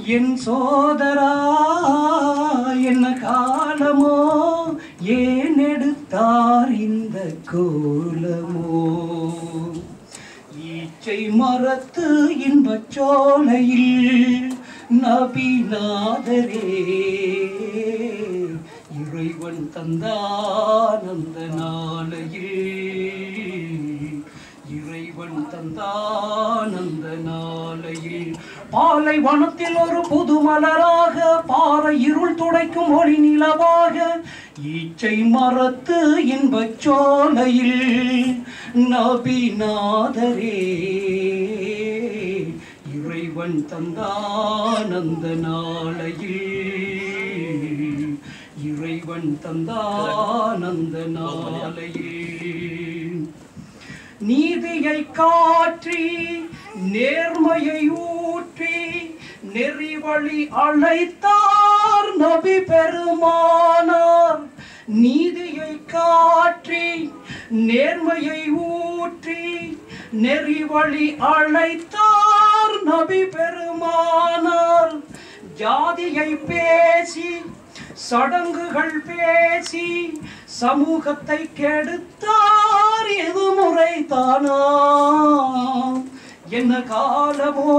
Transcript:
என் சோதரா என்ன காலமோ ஏன் எடுத்தார் இந்த கோலமோ ஈச்சை மரத்து இன்பச் சோலையில் நபிநாதரே இறைவன் தந்தான் அந்த நாளையில் இறைவன் தந்தான் அந்த நாளையில் பாலைவனத்தில் ஒரு புது மலராக பாறை இருள் துடைக்கும் ஒளி நிலவாக ஈச்சை மரத்து இன்பச் சோலையில் நபிநாதரே இறைவன் தந்தான் அந்த நாளையில் இறைவன் தந்தான் அந்த நாளையில் நீதியை காற்றி நேர்மையை ஊற்றி நெறிவழி அழைத்தார் நபி பெருமானார் நீதியை காற்றி நேர்மையை ஊற்றி நெறிவழி அழைத்தார் நபி பெருமானார் ஜாதியை பேசி சடங்குகள் பேசி சமூகத்தை கெடுத்தார் இது முறைதானா என்ன காலமோ